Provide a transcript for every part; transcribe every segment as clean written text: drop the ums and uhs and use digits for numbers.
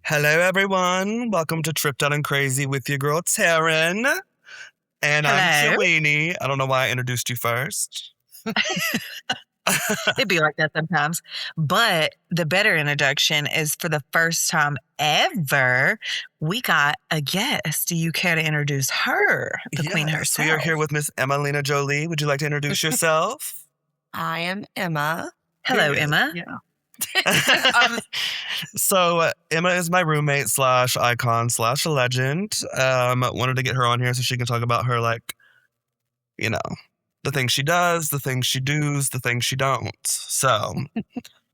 Hello, everyone. Welcome to Tripped Out and Crazy with your girl, Taryn. And I'm Hello. Chaweenie. I don't know why I introduced you first. It'd be like that sometimes. But the better introduction is for the first time ever, we got a guest. Do you care to introduce her, the queen Yes, herself? we are here with Miss Emmalina Jolie. Would you like to introduce yourself? I am Emma. Hello, Period. Emma. Yeah. So Emma is my roommate / icon / legend. Wanted to get her on here so she can talk about her, the things she does, the things she does, the things she don't. So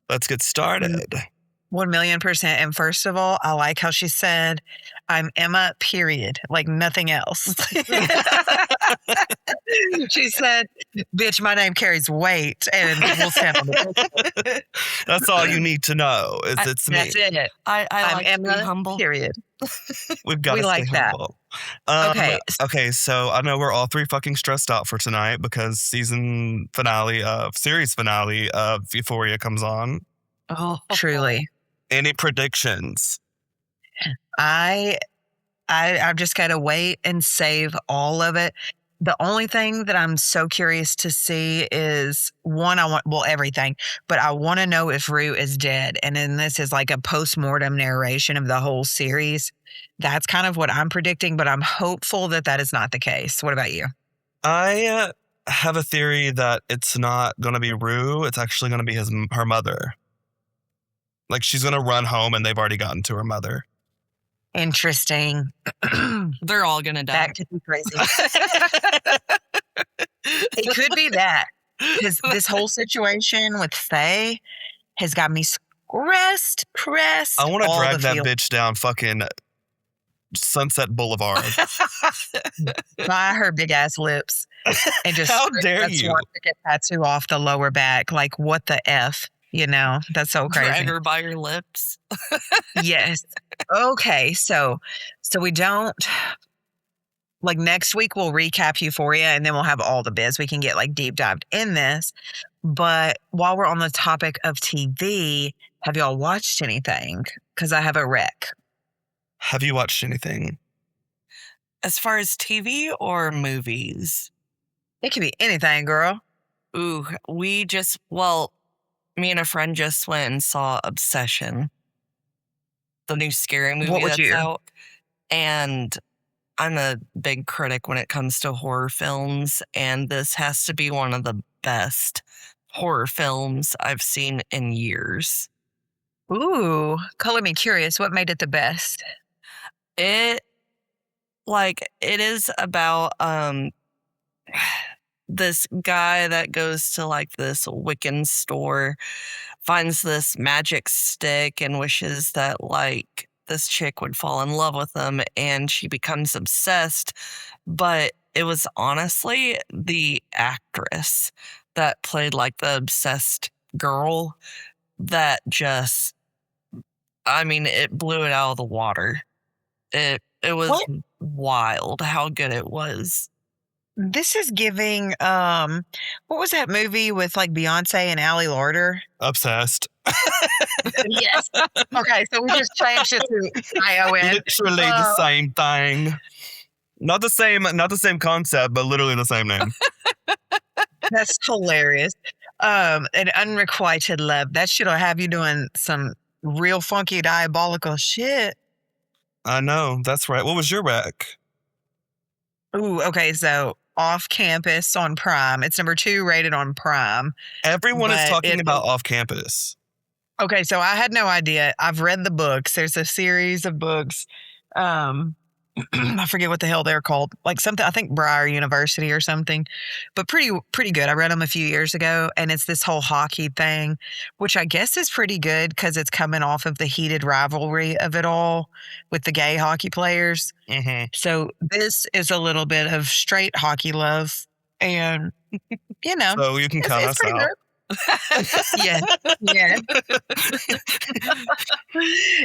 let's get started. 1,000,000%. And first of all, I like how she said, I'm Emma, period. Like nothing else. She said, bitch, my name carries weight and we'll stand on it. That's all you need to know is it's me. That's it. I I'm like Emma, to be humble. period. We've got We to like stay that. humble. Okay. So I know we're all three fucking stressed out for tonight because series finale of Euphoria comes on. Oh, Truly. Any predictions? I've just got to wait and save all of it. The only thing that I'm so curious to see is one, everything, but I want to know if Rue is dead. And then this is like a post-mortem narration of the whole series. That's kind of what I'm predicting, but I'm hopeful that that is not the case. What about you? I have a theory that it's not going to be Rue. It's actually going to be her mother. Like she's going to run home and they've already gotten to her mother. Interesting. they're all gonna die. That could be crazy. It could be that. Because this whole situation with Faye has got me pressed. I want to all drag the that feelings. bitch down fucking Sunset Boulevard. By her big ass lips and just How dare that's you? one to get tattoo off the lower back. Like what the F? You know, that's so crazy. Drag her by your lips. Yes. Okay. So we don't like next week we'll recap Euphoria and then we'll have all the bits. We can get like deep dived in this. But while we're on the topic of TV, have y'all watched anything? Because I have a rec. Have you watched anything? As far as TV or movies? It could be anything, girl. Ooh, me and a friend just went and saw Obsession, the new scary movie What would that's you? out. And I'm a big critic when it comes to horror films, and this has to be one of the best horror films I've seen in years. Ooh, color me curious. What made it the best? It is about this guy that goes to like this Wiccan store, finds this magic stick and wishes that like this chick would fall in love with him, and she becomes obsessed. But it was honestly the actress that played like the obsessed girl that just, it blew it out of the water. It was What? wild how good it was. This is giving what was that movie with like Beyonce and Allie Larder? Obsessed. Yes. Okay, so we just changed it to ION. Literally the same thing. Not the same concept, but literally the same name. That's hilarious. An unrequited love. That shit'll have you doing some real funky diabolical shit. I know, that's right. What was your rec? Ooh, okay, so Off Campus on Prime. It's number 2 rated on Prime. Everyone is But talking about Off Campus. Okay, so I had no idea. I've read the books. There's a series of books. I forget what the hell they're called. Like something, I think Briar University or something. But pretty good. I read them a few years ago, and it's this whole hockey thing, which I guess is pretty good because it's coming off of the heated rivalry of it all with the gay hockey players. Mm-hmm. So this is a little bit of straight hockey love, and you know, So you can cut it's us pretty out. good. Yeah.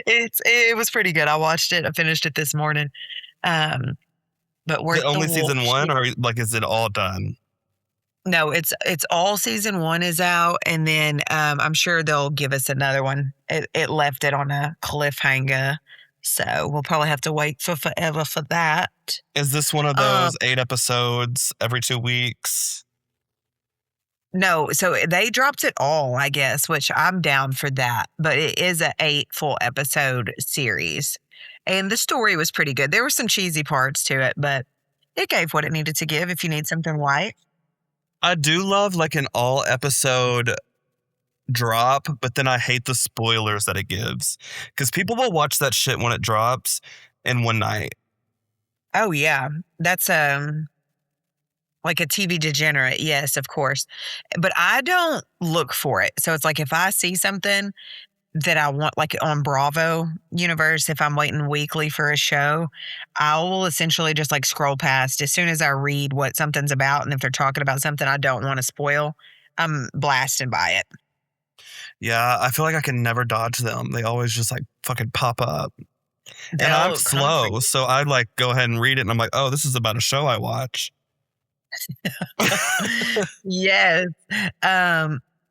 It was pretty good. I watched it. I finished it this morning. But we're Is it only season 1, or like is it all done? No, it's all season 1 is out, and then I'm sure they'll give us another one. It left it on a cliffhanger. So we'll probably have to wait for forever for that. Is this one of those 8 episodes every 2 weeks? No, so they dropped it all, I guess, which I'm down for that. But it is a 8 full episode series. And the story was pretty good. There were some cheesy parts to it, but it gave what it needed to give if you need something light. I do love like an all episode drop, but then I hate the spoilers that it gives. Because people will watch that shit when it drops in one night. Oh yeah. That's like a TV degenerate, yes, of course. But I don't look for it. So it's like if I see something that I want, like on Bravo Universe, if I'm waiting weekly for a show, I will essentially just like scroll past as soon as I read what something's about. And if they're talking about something I don't want to spoil, I'm blasted by it. Yeah, I feel like I can never dodge them. They always just like fucking pop up. And I'm They'll slow, come for so I like go ahead and read it and I'm like, oh, this is about a show I watch. you. Yes.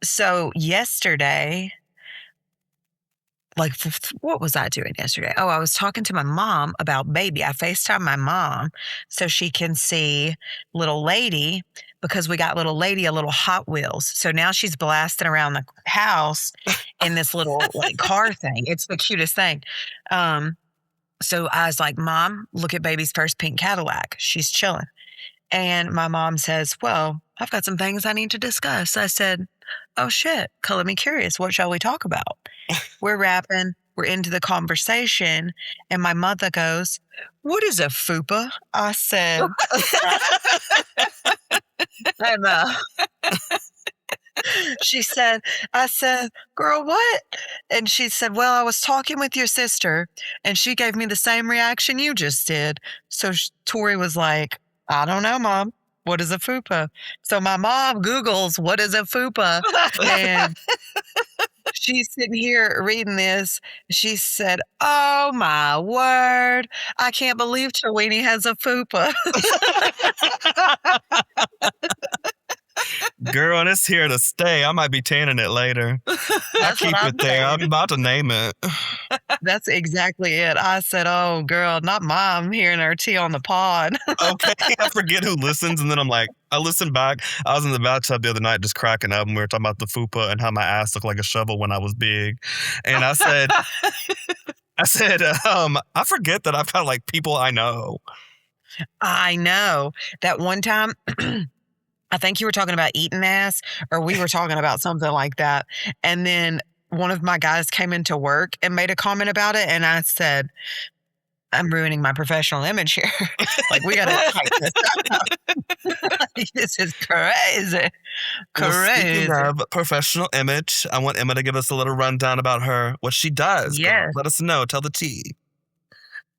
So yesterday, like, what was I doing yesterday? Oh, I was talking to my mom about baby. I FaceTime my mom so she can see little lady because we got little lady a little Hot Wheels. So now she's blasting around the house in this little like car thing. It's the cutest thing. So I was like, Mom, look at baby's first pink Cadillac. She's chilling. And my mom says, well, I've got some things I need to discuss. I said, oh shit, color me curious. What shall we talk about? We're rapping. We're into the conversation. And my mother goes, what is a fupa? I said, and she said, I said, girl, what? And she said, well, I was talking with your sister and she gave me the same reaction you just did. So Tori was like, I don't know, Mom. What is a fupa? So my mom Googles, what is a fupa? And she's sitting here reading this. She said, oh my word. I can't believe Chaweenie has a fupa. Girl, and it's here to stay. I might be tanning it later. I'll keep it there. I'm about to name it. That's exactly it. I said, oh, girl, not Mom hearing her tea on the pod. Okay, I forget who listens, and then I'm like, I listen back. I was in the bathtub the other night just cracking up, and we were talking about the fupa and how my ass looked like a shovel when I was big. And I said, I forget that I've got like people I know. I know. That one time, I think you were talking about eating ass, or we were talking about something like that. And then one of my guys came into work and made a comment about it. And I said, I'm ruining my professional image here. Like, we got to tighten this up. This is crazy. Well, speaking of professional image, I want Emma to give us a little rundown about her, what she does. Yes. Let us know. Tell the tea.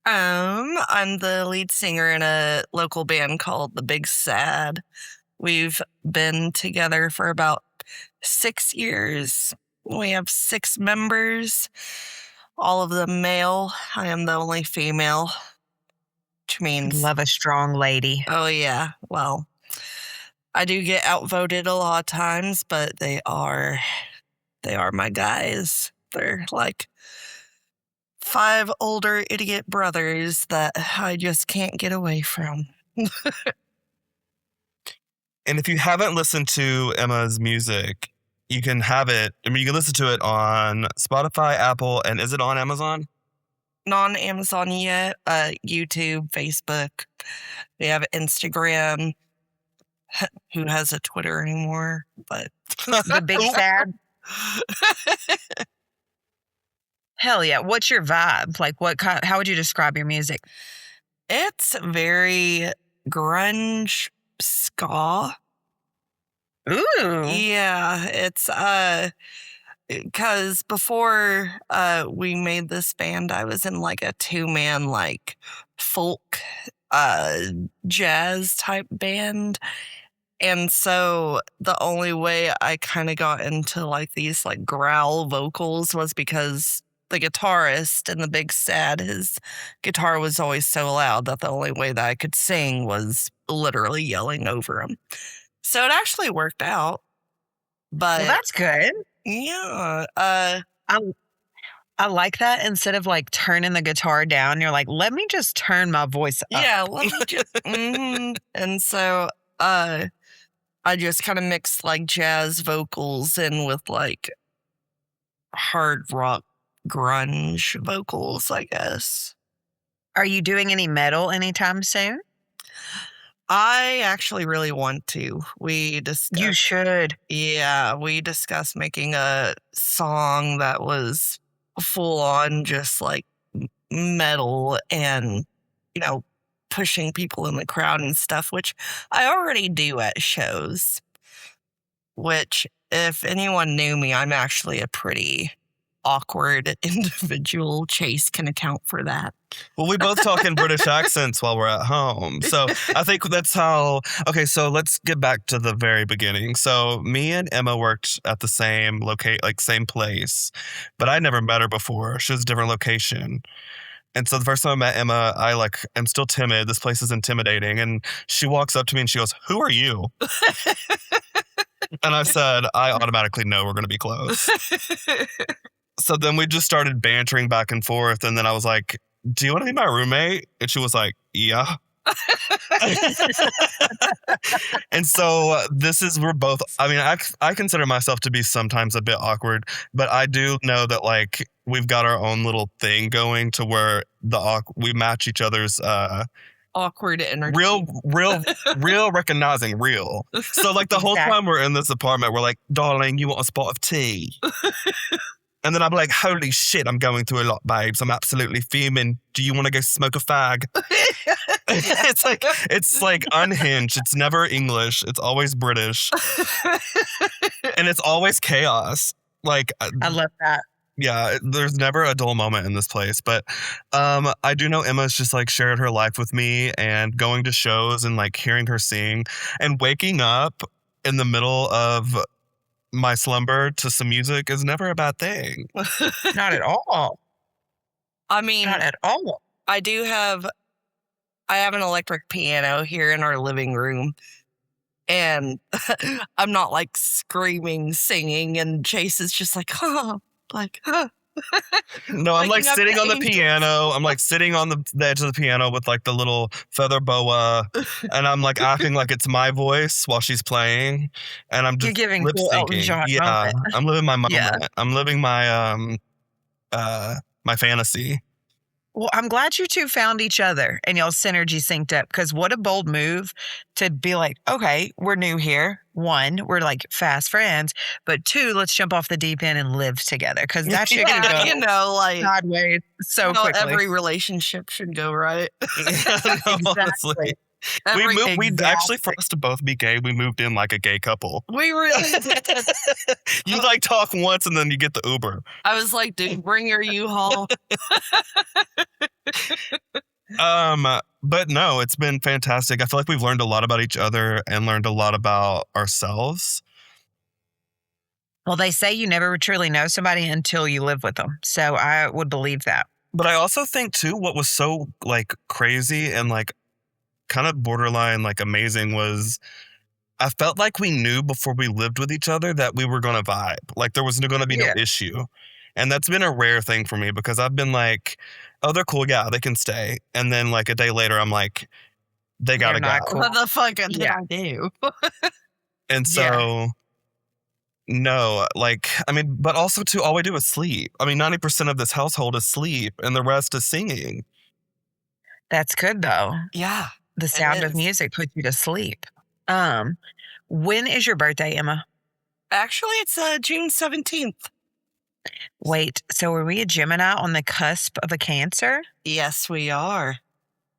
I'm the lead singer in a local band called The Big Sad. We've been together for about 6 years. We have 6 members, all of them male. I am the only female, which means... Love a strong lady. Oh, yeah. Well, I do get outvoted a lot of times, but they are my guys. They're like 5 older idiot brothers that I just can't get away from. And if you haven't listened to Emma's music, you can have it. I mean, you can listen to it on Spotify, Apple, and is it on Amazon? Not on Amazon yet. YouTube, Facebook. We have Instagram. Who has a Twitter anymore? But The Big Sad. Hell yeah. What's your vibe? Like, how would you describe your music? It's very grunge ska. Ooh. Yeah, it's because before we made this band, I was in like a 2-man like folk jazz type band. And so the only way I kind of got into like these like growl vocals was because the guitarist in The Big Sad, his guitar was always so loud that the only way that I could sing was literally yelling over him. So it actually worked out. But well, that's good. yeah. I like that. Instead of like turning the guitar down, you're like, let me just turn my voice up. Yeah, let me just. And so I just kind of mixed like jazz vocals in with like hard rock grunge vocals, I guess. Are you doing any metal anytime soon? I actually really want to. We discussed. You should. Yeah, we discussed making a song that was full on just like metal and, pushing people in the crowd and stuff, which I already do at shows. Which, if anyone knew me, I'm actually a pretty awkward individual. Chase can account for that. Well, we both talk in British accents while we're at home. So I think that's how. Okay, so let's get back to the very beginning. So me and Emma worked at the same same place, but I never met her before. She was a different location. And so the first time I met Emma, am still timid. This place is intimidating. And she walks up to me and she goes, "Who are you?" And I said, "I automatically know we're going to be close." So then we just started bantering back and forth. And then I was like, "Do you want to be my roommate?" And she was like, "Yeah." And so we're both, I consider myself to be sometimes a bit awkward, but I do know that like we've got our own little thing going to where we match each other's awkward energy. Real recognizing real. So like the whole time we're in this apartment, we're like, "Darling, you want a spot of tea?" And then I'm like, "Holy shit, I'm going through a lot, babes. I'm absolutely fuming. Do you want to go smoke a fag?" It's like unhinged. It's never English. It's always British. And it's always chaos. Like I love that. Yeah, there's never a dull moment in this place. But I do know Emma's just like shared her life with me, and going to shows and like hearing her sing and waking up in the middle of my slumber to some music is never a bad thing. Not at all. I mean, not at all. I have an electric piano here in our living room, and I'm not like screaming, singing, and Chase is just like, "Huh." Like, huh. No, I'm like sitting on the piano. I'm like sitting on the edge of the piano with like the little feather boa, and I'm like acting like it's my voice while she's playing, and I'm just lip syncing. Yeah, I'm living my moment. Yeah. I'm living my my fantasy. Well, I'm glad you two found each other and y'all's synergy synced up, because what a bold move to be like, okay, we're new here. One, we're like fast friends, but two, let's jump off the deep end and live together, because that shit can go like sideways so quickly. Every relationship should go right. Exactly. We actually, for us to both be gay, we moved in like a gay couple. We really did. You like talk once and then you get the Uber. I was like, dude, bring your U-Haul. But no, it's been fantastic. I feel like we've learned a lot about each other and learned a lot about ourselves. Well, they say you never truly know somebody until you live with them. So I would believe that. But I also think too, what was so like crazy and like kind of borderline like amazing was I felt like we knew before we lived with each other that we were going to vibe. Like there was going to be no issue. And that's been a rare thing for me, because I've been like, "Oh, they're cool. Yeah, they can stay." And then like a day later, I'm like, "They got to go." Cool. What the fuck did I do? And so, no, like, I mean, but also too, all we do is sleep. I mean, 90% of this household is sleep and the rest is singing. That's good though. Yeah. The sound of music puts you to sleep. When is your birthday, Emma? Actually, it's June 17th. Wait, so are we a Gemini on the cusp of a Cancer? Yes, we are.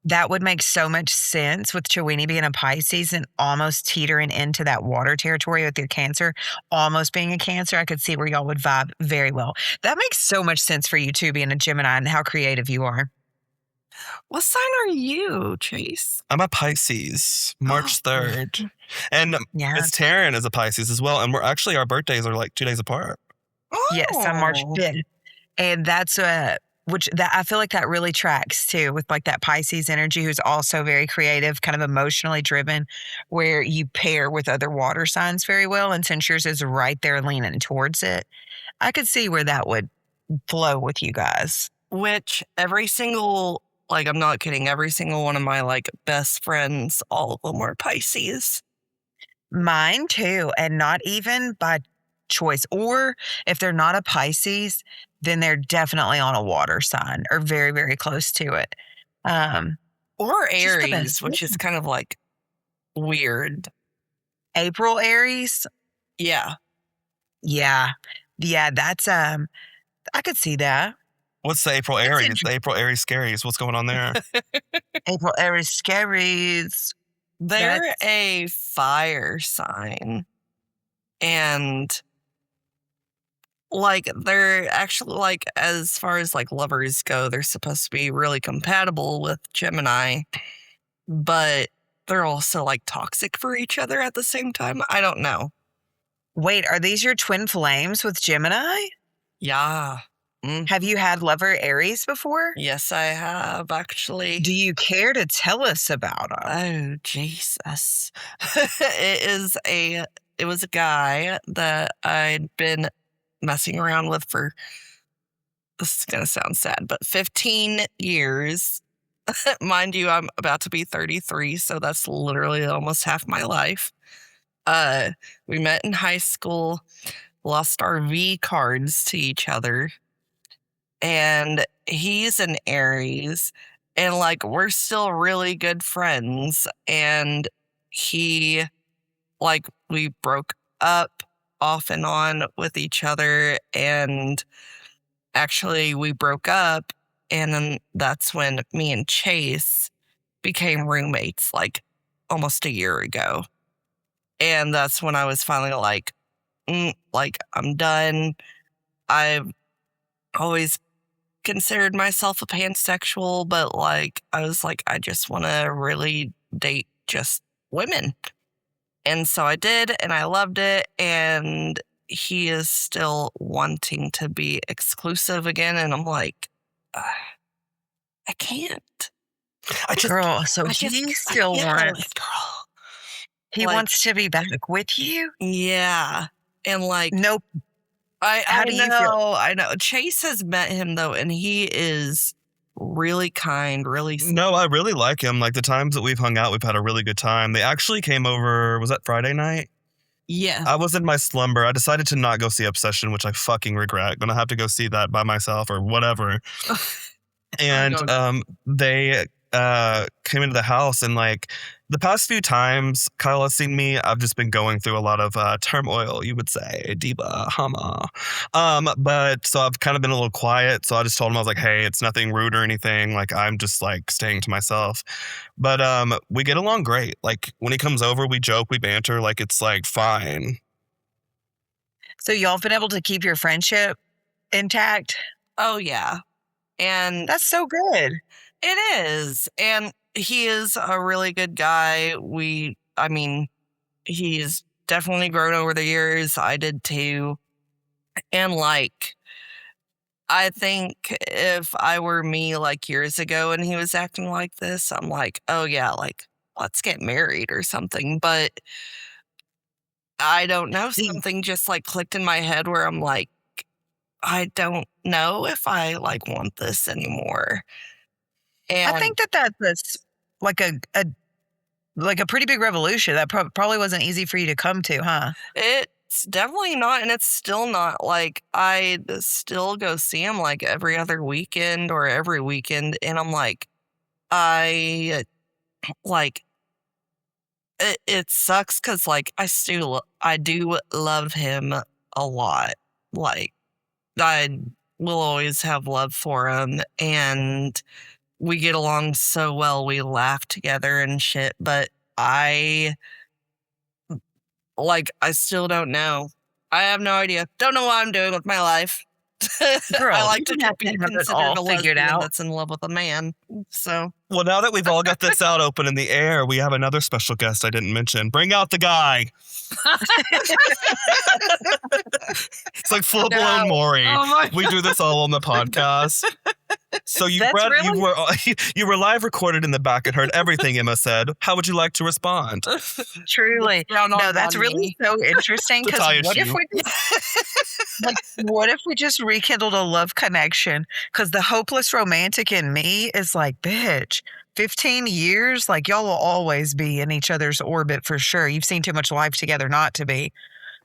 That would make so much sense with Chaweenie being a Pisces and almost teetering into that water territory with your Cancer, almost being a Cancer. I could see where y'all would vibe very well. That makes so much sense for you too, being a Gemini and how creative you are. What sign are you, Chase? I'm a Pisces, March 3rd. And Miss Taryn is a Pisces as well. And our birthdays are like 2 days apart. Oh. Yes, I'm March 5th. And that's I feel like that really tracks too with like that Pisces energy, who's also very creative, kind of emotionally driven, where you pair with other water signs very well. And since yours is right there leaning towards it, I could see where that would flow with you guys. Which every single, like, I'm not kidding, every single one of my, like, best friends, all of them were Pisces. Mine too, and not even by choice. Or if they're not a Pisces, then they're definitely on a water sign or very, very close to it. Or Just the Aries, best. which is kind of like weird. April Aries. Yeah. Yeah. Yeah, that's I could see that. What's the April Aries? The April Aries scaries. What's going on there? April Aries scaries. They're That's- a fire sign. And like they're actually like, as far as like lovers go, they're supposed to be really compatible with Gemini, but they're also like toxic for each other at the same time. I don't know. Wait, are these your twin flames with Gemini? Yeah. Have you had lover Aries before? Yes, I have actually. Do you care to tell us about them? Oh, Jesus. It was a guy that I'd been messing around with for, this is going to sound sad, but 15 years. Mind you, I'm about to be 33, so that's literally almost half my life. We met in high school, lost our V cards to each other, and he's an Aries, and like we're still really good friends, and he, like, we broke up off and on with each other, and actually we broke up, and then that's when me and Chase became roommates, like almost a year ago. And that's when I was finally like, I'm done. I've always considered myself a pansexual, but like I was like, I just want to really date just women. And so I did, and I loved it, and he is still wanting to be exclusive again, and I'm like, I can't. Girl, so he still wants, girl. he like- wants to be back with you? Yeah. And like, Nope. How do do you you feel? know? I know. Chase has met him though, and he is really kind, really. No, I really like him. Like the times that we've hung out, we've had a really good time. They actually came over, was that Friday night? Yeah. I was in my slumber. I decided to not go see Obsession, which I fucking regret. Gonna have to go see that by myself or whatever. And they came into the house, and like the past few times Kyle has seen me, I've just been going through a lot of turmoil, you would say, diva, hama. But so I've kind of been a little quiet. So I just told him, I was like, hey, it's nothing rude or anything. Like I'm just like staying to myself. But we get along great. Like when he comes over, we joke, we banter, like it's like fine. So y'all have been able to keep your friendship intact? Oh yeah. And That's so good. it is. And he is a really good guy. He's definitely grown over the years. I did too. And like, I think if I were me like years ago and he was acting like this, I'm like, oh yeah, like let's get married or something. But I don't know. Something just like clicked in my head where I'm like, I don't know if I like want this anymore. And I think that's like a pretty big revolution. That probably wasn't easy for you to come to, huh? it's definitely not, and it's still not. Like I still go see him like every other weekend or every weekend, and I'm like, I like it sucks because like I do love him a lot. Like I will always have love for him, and we get along so well. We laugh together and shit, but I still don't know. I have no idea. Don't know what I'm doing with my life. Girl, I like you to don't have be to have it considered all a figured lesbian out. that's in love with a man. So Well, now that we've all got this out open in the air, we have another special guest I didn't mention. Bring out the guy. It's like full blown Maury. We do this all on the podcast. So you were live recorded in the back and heard everything Emma said. How would you like to respond? Truly. Brown No, on that's me. really so interesting To tie because a what if shoe. we Like, what if we just rekindled a love connection? Because the hopeless romantic in me is like, bitch, 15 years? Like, y'all will always be in each other's orbit for sure. You've seen too much life together not to be.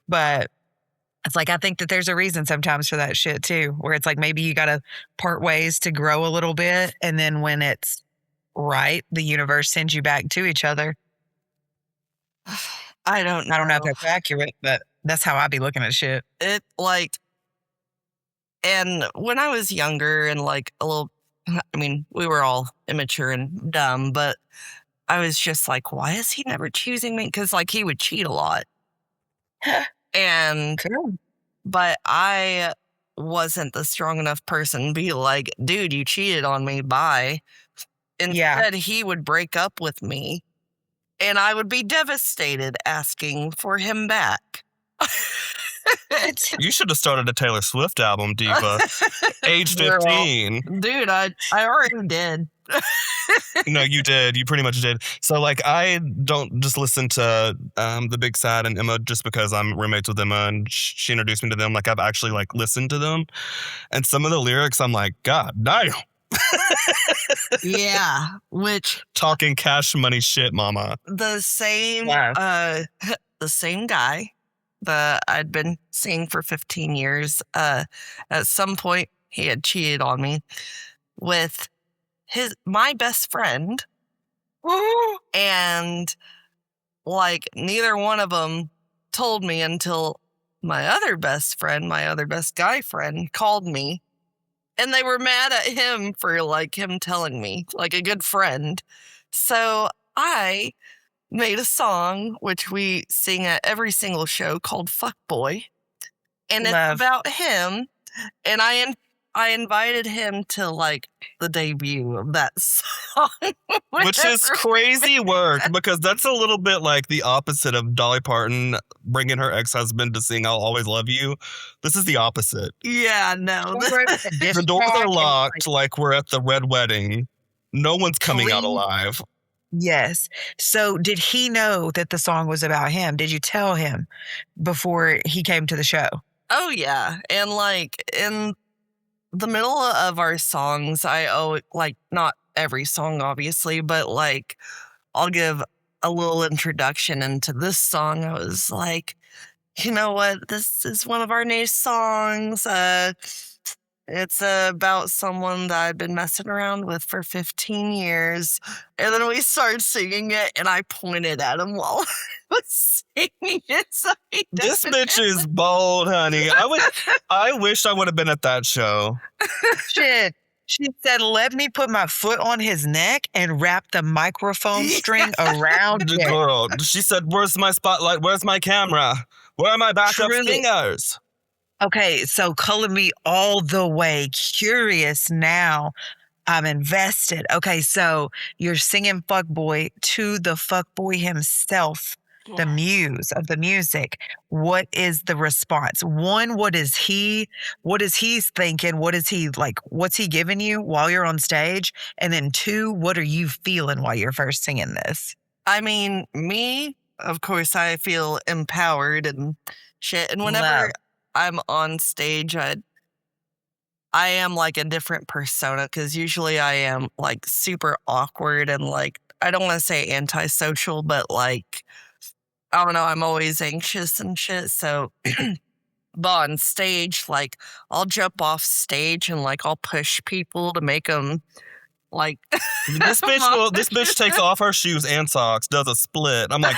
But it's like, I think that there's a reason sometimes for that shit too, where it's like maybe you got to part ways to grow a little bit. And then when it's right, the universe sends you back to each other. I don't know. I don't know if that's accurate, but that's how I be looking at shit. It like, and when I was younger and like a little, I mean, we were all immature and dumb, but I was just like, why is he never choosing me? Because like he would cheat a lot. And, Cool. but I wasn't the strong enough person to be like, dude, you cheated on me, bye. Instead, he would break up with me and I would be devastated asking for him back. You should have started a Taylor Swift album, Diva. Age 15. Dude, I already did. No, you did. You pretty much did. So, like, I don't just listen to The Big Sad and Emma just because I'm roommates with Emma and she introduced me to them. Like, I've actually, like, listened to them. And some of the lyrics, I'm like, God damn. Yeah, which Talking Cash Money shit, mama. the same Wow. the same guy that I'd been seeing for 15 years, at some point he had cheated on me with my best friend. And like neither one of them told me until my other best guy friend called me. And they were mad at him for like him telling me, like a good friend. So I made a song, which we sing at every single show, called Fuck Boy. And it's about him. And I invited him to like the debut of that song. Which is crazy work because that's a little bit like the opposite of Dolly Parton bringing her ex-husband to sing I'll Always Love You. This is the opposite. Yeah, no. The doors are locked like we're at the red wedding. No one's coming out alive. Yes. So did he know that the song was about him? Did you tell him before he came to the show? Oh, yeah. And like in the middle of our songs, like not every song, obviously, but like I'll give a little introduction into this song. I was like, you know what? This is one of our new songs. It's about someone that I've been messing around with for 15 years. And then we started singing it, and I pointed at him while I was singing it. So this bitch is bold, honey. I wish I would have been at that show. Shit. She said, let me put my foot on his neck and wrap the microphone string around the it. girl. She said, where's my spotlight? Where's my camera? Where are my backup singers? Okay, so color me all the way curious now. I'm invested. Okay, so you're singing Fuckboy to the fuckboy himself, the muse of the music. What is the response? One, what is he thinking? What is he like? What's he giving you while you're on stage? And then two, what are you feeling while you're first singing this? I mean, me, of course, I feel empowered and shit. And whenever I'm on stage, I am like a different persona because usually I am like super awkward and like, I don't want to say antisocial, but like, I don't know, I'm always anxious and shit. So, but on stage, like I'll jump off stage and like I'll push people to make them like. This bitch takes off her shoes and socks, does a split. I'm like.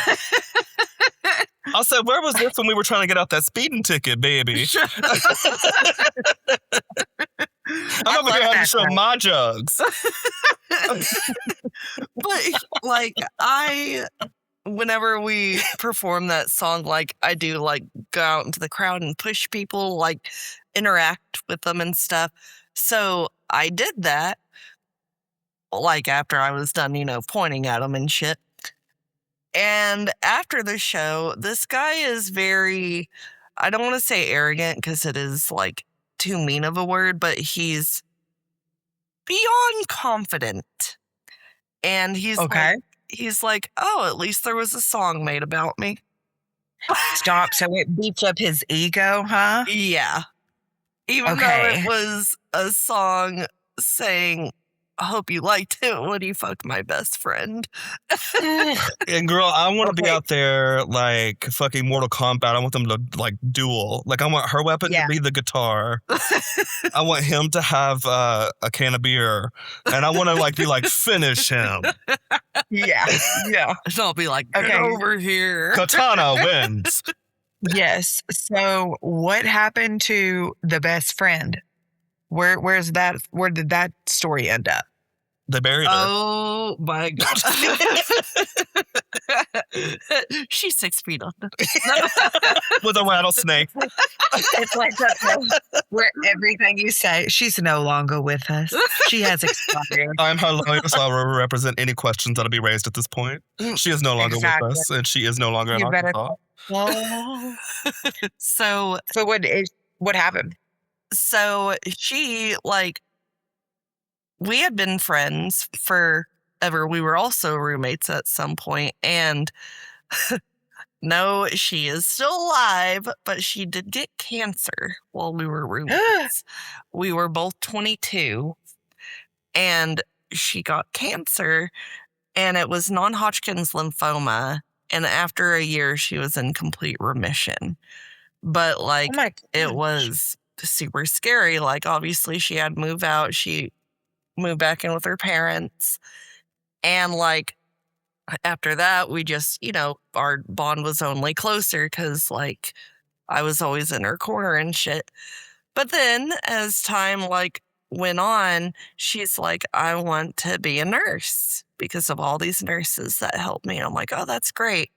I said, where was this when we were trying to get out that speeding ticket, baby? I'm over here having to show my jugs. But like whenever we perform that song, like I do like go out into the crowd and push people, like interact with them and stuff. So I did that like after I was done, pointing at them and shit. And after the show, this guy is very, I don't want to say arrogant because it is like too mean of a word, but he's beyond confident. And he's like, oh, at least there was a song made about me. Stop. So it beats up his ego, huh? Yeah. Even though Okay. it was a song saying, I hope you liked it when you fucked my best friend. And girl, I want to be Okay. out there like fucking Mortal Kombat. I want them to like duel. Like I want her weapon to Yeah. be the guitar. I want him to have a can of beer, and I want to like be like finish him. Yeah. Yeah. And I'll be like, get Okay. over here. Katana wins. Yes. So what happened to the best friend? Where did that story end up? They buried her. Oh my God. She's 6 feet under. With a rattlesnake. It's like that, where everything you say, she's no longer with us. She has expired. I'm her lawyer, so I will represent any questions that'll be raised at this point. She is no longer Exactly. with us, and she is no longer in You better- Arkansas. Oh. So So what happened? So she, like, we had been friends forever. We were also roommates at some point, and no, she is still alive, but she did get cancer while we were roommates. We were both 22, and she got cancer, and it was non-Hodgkin's lymphoma, and after a year, she was in complete remission. But, like, Oh my it gosh. was super scary. Like, obviously she had to move out. She moved back in with her parents. And like after that, we just, our bond was only closer because like I was always in her corner and shit. But then as time like went on, she's like, I want to be a nurse because of all these nurses that helped me. I'm like, oh, that's great.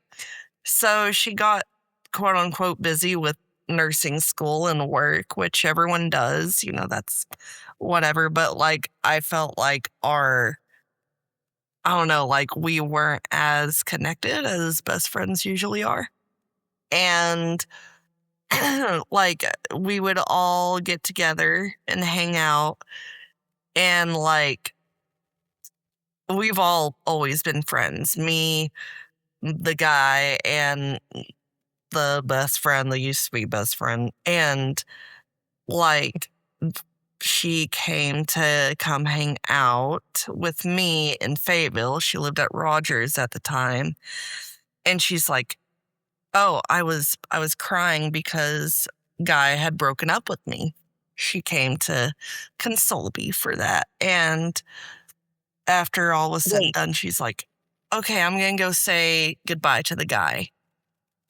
So she got quote unquote busy with nursing school and work, which everyone does, that's whatever. But like, I felt like I don't know, like we weren't as connected as best friends usually are. And like we would all get together and hang out, and like we've all always been friends. Me, the guy, and the best friend, the used to be best friend. And like she came to come hang out with me in Fayetteville. She lived at Rogers at the time. And she's like, oh, I was crying because guy had broken up with me. She came to console me for that. And after all was said and done, she's like, okay, I'm going to go say goodbye to the guy.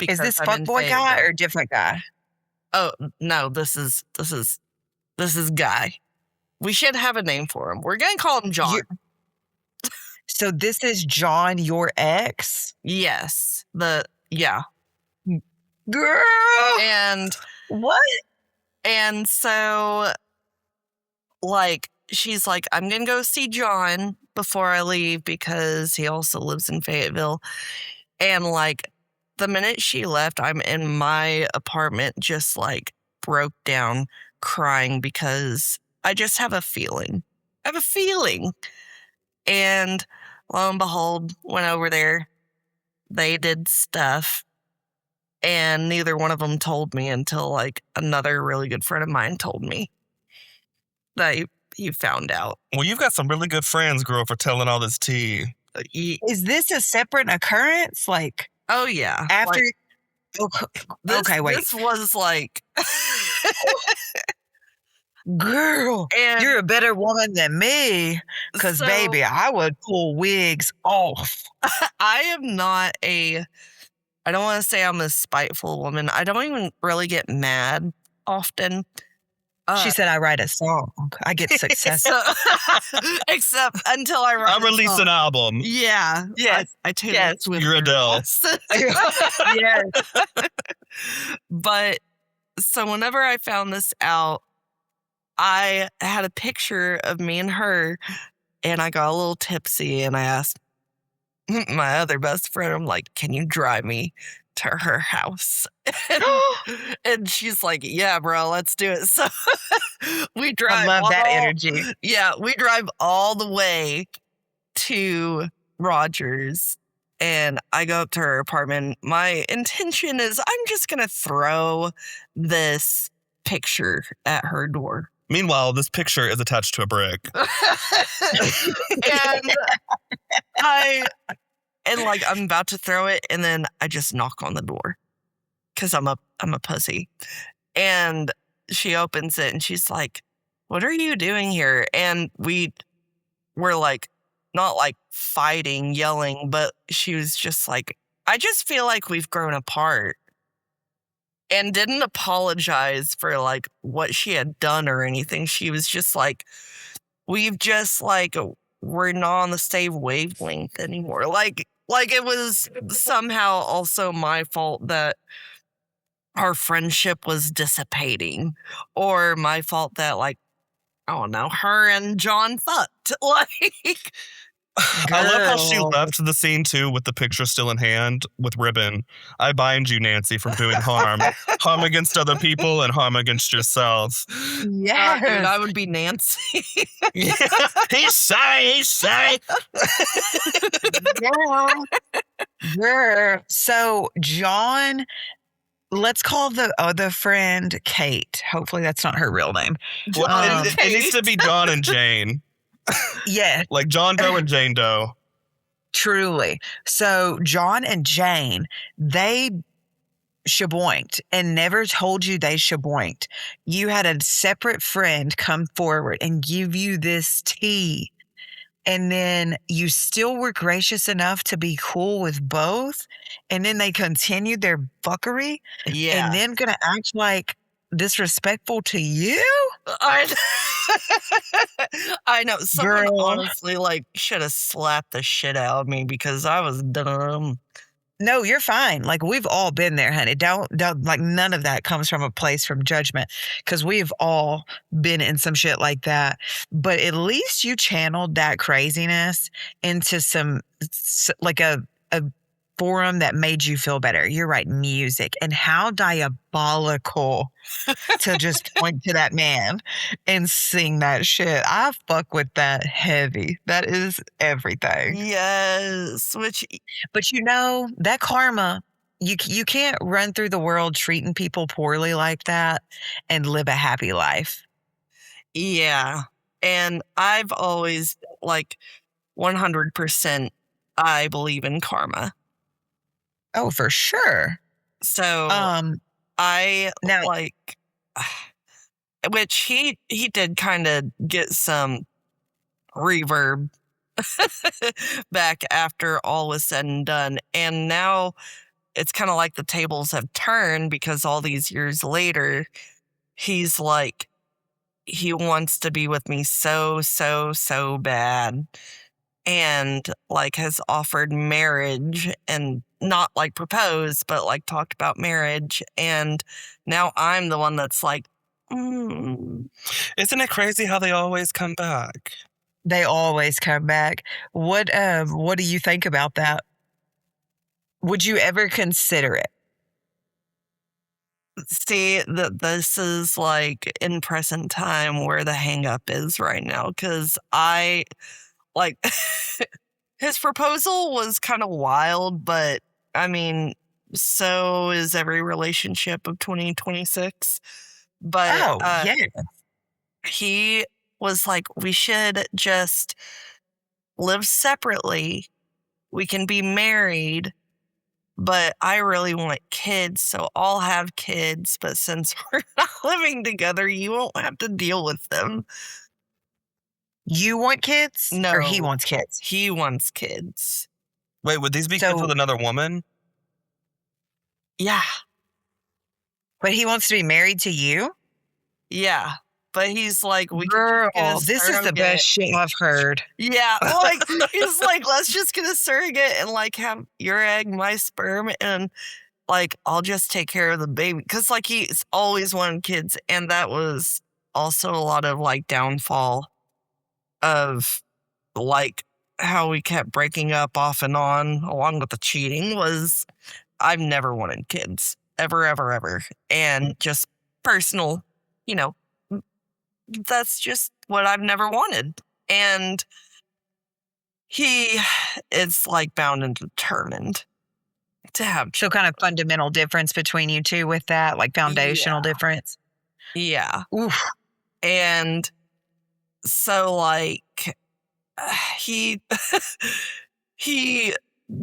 Is this I'm in fuckboy guy Fayetteville. or different guy? Oh, no, this is Guy. We should have a name for him. We're going to call him John. So this is John, your ex? Yes. Yeah. Girl! And What? And so, like, she's like, I'm going to go see John before I leave because he also lives in Fayetteville. And, like, the minute she left, I'm in my apartment just, like, broke down crying because I just have a feeling. And lo and behold, went over there. They did stuff. And neither one of them told me until like another really good friend of mine told me that he found out. Well, you've got some really good friends, girl, for telling all this tea. Is this a separate occurrence? Like, Oh yeah. after. Like, Okay, wait. This was like Girl, and you're a better woman than me. Because, so, baby, I would pull wigs off. I am not I don't want to say I'm a spiteful woman. I don't even really get mad often. She said, I write a song. I get success. Except until I write I release an album. Yeah. Yes. I tell Yes. with You're Adele. Yes. But so whenever I found this out, I had a picture of me and her, and I got a little tipsy, and I asked my other best friend, I'm like, can you drive me to her house? And she's like, yeah, bro, let's do it. So we drive. I love that energy. Yeah, we drive all the way to Rogers, And I go up to her apartment. My intention is I'm just going to throw this picture at her door. Meanwhile, this picture is attached to a brick. And I'm about to throw it, and then I just knock on the door because I'm a pussy. And she opens it and she's like, "What are you doing here?" And we're like, not like fighting, yelling, but she was just like, "I just feel like we've grown apart." And didn't apologize for like what she had done or anything. She was just like, we've just like, we're not on the same wavelength anymore. Like it was somehow also my fault that our friendship was dissipating, or my fault that like, I don't know, her and John fucked. Like, I love how she Girl. left the scene too with the picture still in hand with ribbon. I bind you, Nancy, from doing harm. Harm against other people and harm against yourself. Yes. dude, I would be Nancy. Yeah. He's sorry. He's sorry. Yeah. Girl. So John, let's call the other friend Kate. Hopefully that's not her real name. Well, it needs to be John and Jane. Yeah, Like John Doe and Jane Doe. truly. So John and Jane, they shaboinked and never told you they shaboinked. You had a separate friend come forward and give you this tea. And then you still were gracious enough to be cool with both. And then they continued their fuckery Yeah. and then gonna act like disrespectful to you? I know. Someone Girl. honestly like should have slapped the shit out of me because I was dumb. No, you're fine. Like we've all been there, honey. Don't like none of that comes from a place from judgment because we've all been in some shit like that. But at least you channeled that craziness into like a forum that made you feel better. You're right, music. And how diabolical to just point to that man and sing that shit. I fuck with that heavy. That is everything. Yes. But you know, that karma, you can't run through the world treating people poorly like that and live a happy life. Yeah. And I've always like 100% I believe in karma. Oh, for sure. So I now- like which he did kind of get some reverb back after all was said and done. And now it's kind of like the tables have turned because all these years later, he's like, he wants to be with me so bad. And like has offered marriage and not like proposed, but like talked about marriage. And now I'm the one that's like, Isn't it crazy how they always come back? They always come back. What do you think about that? Would you ever consider it? see that this is like in present time where the hang up is right now. Cause I like his proposal was kind of wild, but I mean, so is every relationship of 2026. But Oh, yeah. he was like, we should just live separately. We can be married, but I really want kids, so I'll have kids. But since we're not living together, you won't have to deal with them. You want kids? No. Or he wants kids? He wants kids. Wait, would these be kids So- with another woman? Yeah. But he wants to be married to you? Yeah. But he's like, we Girl, can just get a this is the surrogate. best shit I've heard. Yeah, like he's like, let's just get a surrogate and like have your egg, my sperm, and like I'll just take care of the baby. Cause like he's always wanted kids, and that was also a lot of like downfall of like how we kept breaking up off and on, along with the cheating, was I've never wanted kids. Ever. And just personal, you know, that's just what I've never wanted. And he is like bound and determined to have So kind of fundamental difference between you two with that, like foundational difference. Yeah. Oof. And so like he he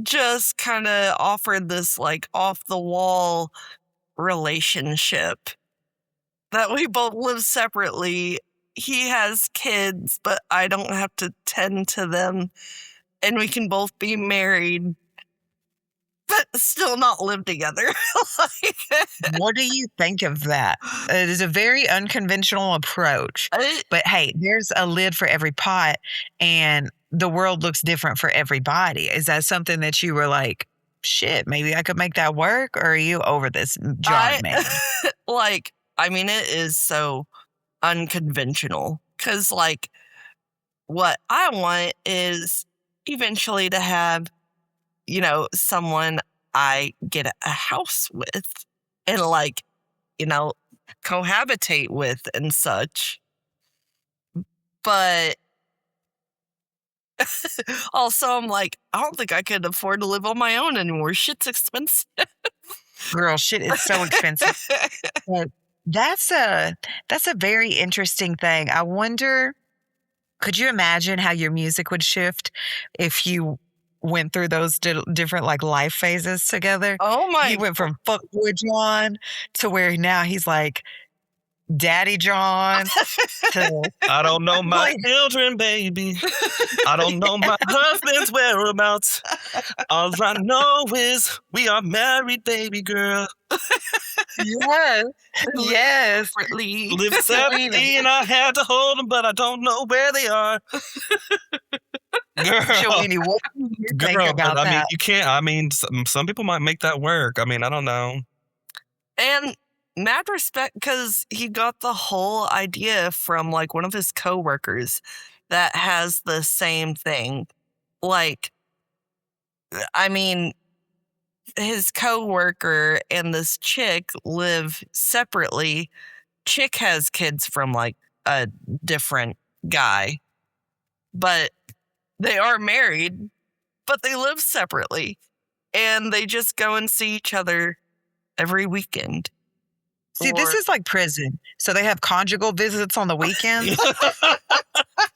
just kind of offered this like off the wall relationship that we both live separately. He has kids, but I don't have to tend to them, and we can both be married but still not live together. Like, What do you think of that? It is a very unconventional approach. But hey, there's a lid for every pot, and the world looks different for everybody. Is that something that you were like, shit, maybe I could make that work? Or are you over this John man? Like, I mean, it is so unconventional because, like, what I want is eventually to have, you know, someone I get a house with and, like, you know, cohabitate with and such. But also, I'm like, I don't think I could afford to live on my own anymore. Shit's expensive. Girl, shit is so expensive. But that's a very interesting thing. I wonder, could you imagine how your music would shift if you went through those different like life phases together? Oh my! He went from fuckboy John to where now he's like Daddy John to I don't know my children, baby. I don't know my husband's whereabouts. All I know is we are married, baby girl. yes, yes. Separately. Live separately, and I had to hold them, but I don't know where they are. Girl, Chaweenie, what do you think girl, about but I mean, that? you can't. I mean, some people might make that work. I mean, I don't know. And mad respect because he got the whole idea from like one of his coworkers that has the same thing. Like, I mean, his coworker and this chick live separately. Chick has kids from like a different guy, but they are married, but they live separately, and they just go and see each other every weekend. See, this is like prison. So they have conjugal visits on the weekends.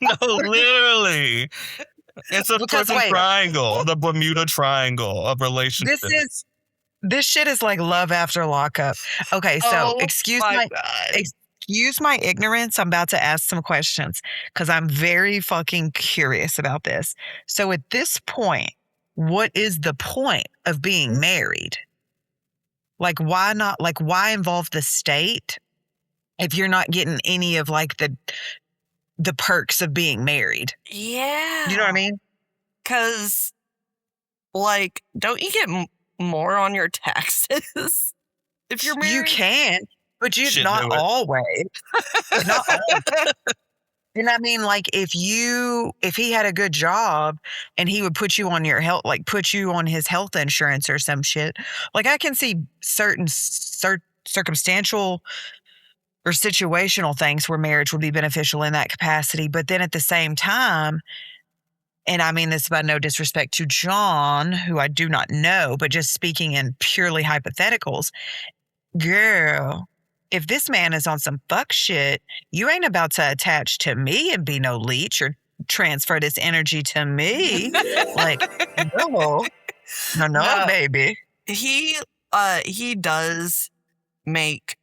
No, literally. It's a Because, prison wait. triangle, the Bermuda Triangle of relationships. This shit is like love after lockup. Okay, so excuse my ignorance. I'm about to ask some questions because I'm very fucking curious about this. So at this point, what is the point of being married? Like, why not? Like, why involve the state if you're not getting any of like the perks of being married? Yeah. You know what I mean? Because, like, don't you get more on your taxes if you're married? You can, but Should not do it. always. Not always. And I mean, like, if he had a good job and he would put you on your health, like put you on his health insurance or some shit, like I can see certain circumstantial or situational things where marriage would be beneficial in that capacity. But then at the same time, and I mean this by no disrespect to John, who I do not know, but just speaking in purely hypotheticals, girl, if this man is on some fuck shit, you ain't about to attach to me and be no leech or transfer this energy to me. Like, no, baby. He does make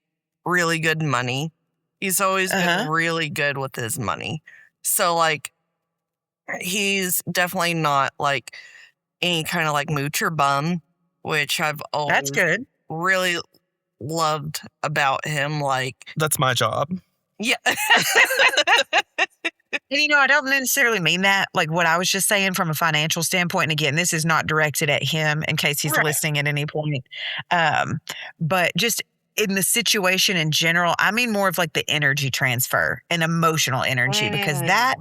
really good money. He's always been really good with his money. So, like, he's definitely not, like, any kind of, like, mooch or bum, which I've always That's good. really loved about him. Like, That's my job. yeah. And, you know, I don't necessarily mean that. Like what I was just saying from a financial standpoint. And again, this is not directed at him in case he's listening at any point. But just in the situation in general, I mean more of like the energy transfer and emotional energy, because that,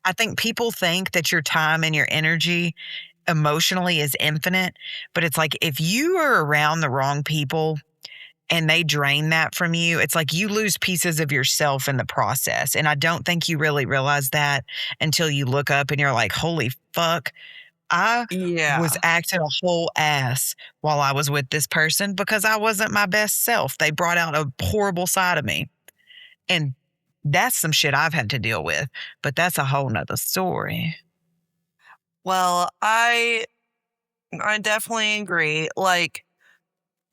I think people think that your time and your energy emotionally is infinite. But it's like if you are around the wrong people and they drain that from you, it's like you lose pieces of yourself in the process. And I don't think you really realize that until you look up and you're like, holy fuck, I Yeah. was acting a whole ass while I was with this person because I wasn't my best self. They brought out a horrible side of me. And that's some shit I've had to deal with, but that's a whole nother story. Well, I definitely agree. Like,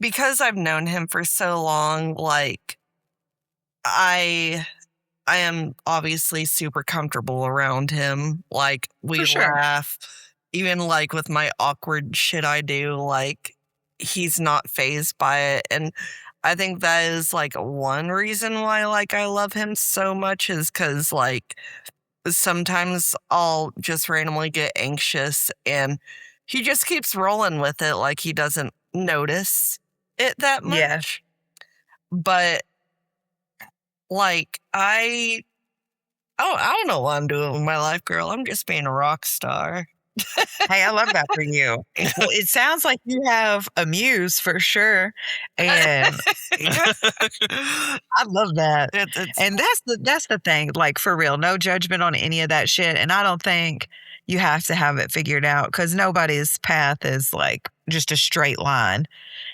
because I've known him for so long, like, I am obviously super comfortable around him. Like, we For sure. laugh. Even like with my awkward shit I do, like, he's not phased by it. And I think that is like one reason why like I love him so much is because like sometimes I'll just randomly get anxious and he just keeps rolling with it like he doesn't notice it that much. Yeah. But like I don't know what I'm doing with my life, girl. I'm just being a rock star. Hey, I love that for you. Well, it sounds like you have a muse for sure. And I love that. It's And that's the thing, like for real, no judgment on any of that shit. And I don't think you have to have it figured out because nobody's path is like just a straight line.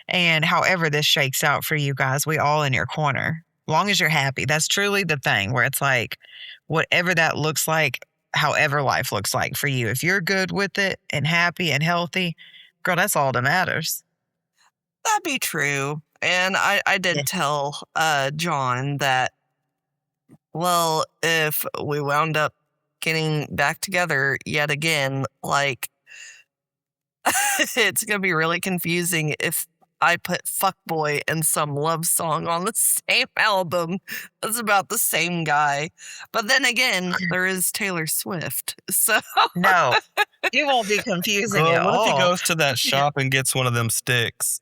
And however this shakes out for you guys, we all in your corner. Long as you're happy. That's truly the thing where it's like whatever that looks like, however life looks like for you. If you're good with it and happy and healthy, girl, that's all that matters. that'd be true. And I did Yeah. tell John that, well, if we wound up getting back together yet again, like it's gonna be really confusing if I put fuckboy and some love song on the same album that's about the same guy. But then again, there is Taylor Swift. So No, it won't be confusing Girl, at what if he all. goes to that shop and gets one of them sticks?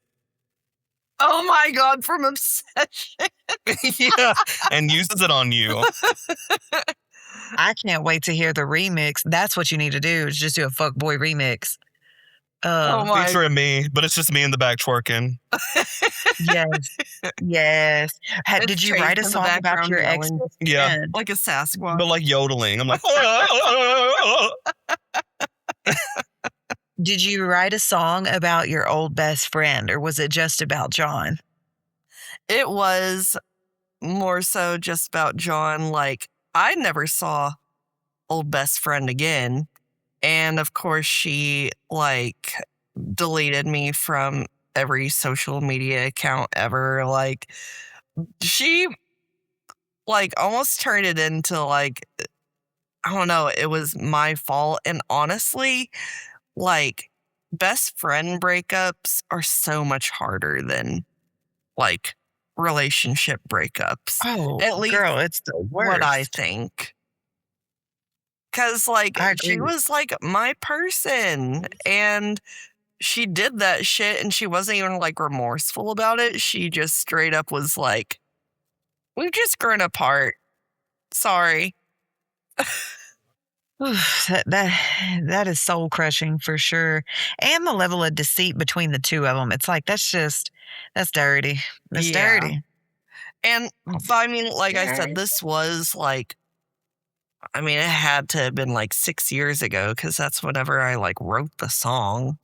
oh my god, from Obsession. Yeah, and uses it on you. I can't wait to hear the remix. That's what you need to do is just do a fuckboy remix. Oh my Featuring me, but it's just me in the back twerking. Yes. Yes. It's Did you Chase write a in the song about background your ex? yelling. Yeah, like a Sasquatch. but like yodeling. I'm like, Did you write a song about your old best friend or was it just about John? It was more so just about John. Like, I never saw old best friend again. And of course, she like deleted me from every social media account ever. Like, she like almost turned it into like, I don't know, it was my fault. And honestly, like, best friend breakups are so much harder than like relationship breakups. Oh, At least girl, it's the worst. what I think. Because, like, I she agree. was like my person and she did that shit and she wasn't even like remorseful about it. She just straight up was like, we've just grown apart. Sorry. Oof, that is soul crushing for sure. And the level of deceit between the two of them. It's like that's dirty. That's Yeah. dirty. And but I mean, like I said, this was like, I mean, it had to have been like 6 years ago because that's whenever I like wrote the song.